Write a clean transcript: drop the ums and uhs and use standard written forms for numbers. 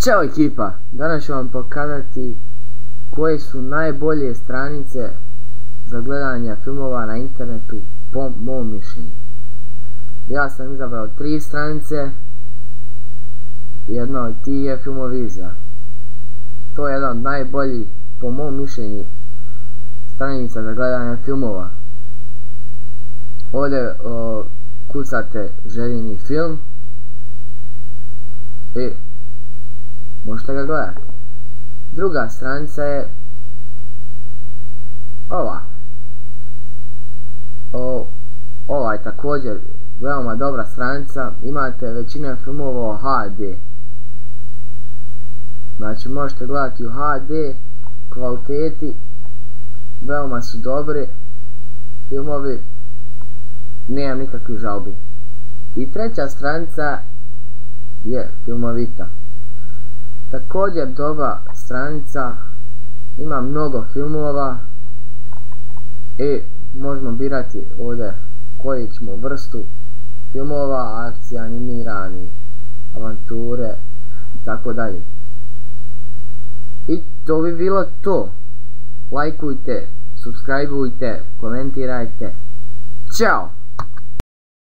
Ćao ekipa, danas ću vam pokazati koje su najbolje stranice za gledanje filmova na internetu po mom mišljenju. Ja sam izabrao 3 stranice, jedna od tih je Filmovizija. To je jedna od najboljih po mom mišljenju stranica za gledanje filmova. Ovdje kucate željeni film i možete ga gledati. Druga stranica je ova. Ova je također veoma dobra stranica, imate većina filmova u HD. Znači možete gledati u HD kvaliteti, veoma su dobri filmovi, nemam nikakvih žalbi. I treća stranica je Filmovita. Također dobra stranica, ima mnogo filmova i možemo birati ovdje koji ćemo vrstu filmova, akcija, animirani, avanture i tako dalje. I to bi bilo to. Lajkujte, subscribeujte, komentirajte. Ćao!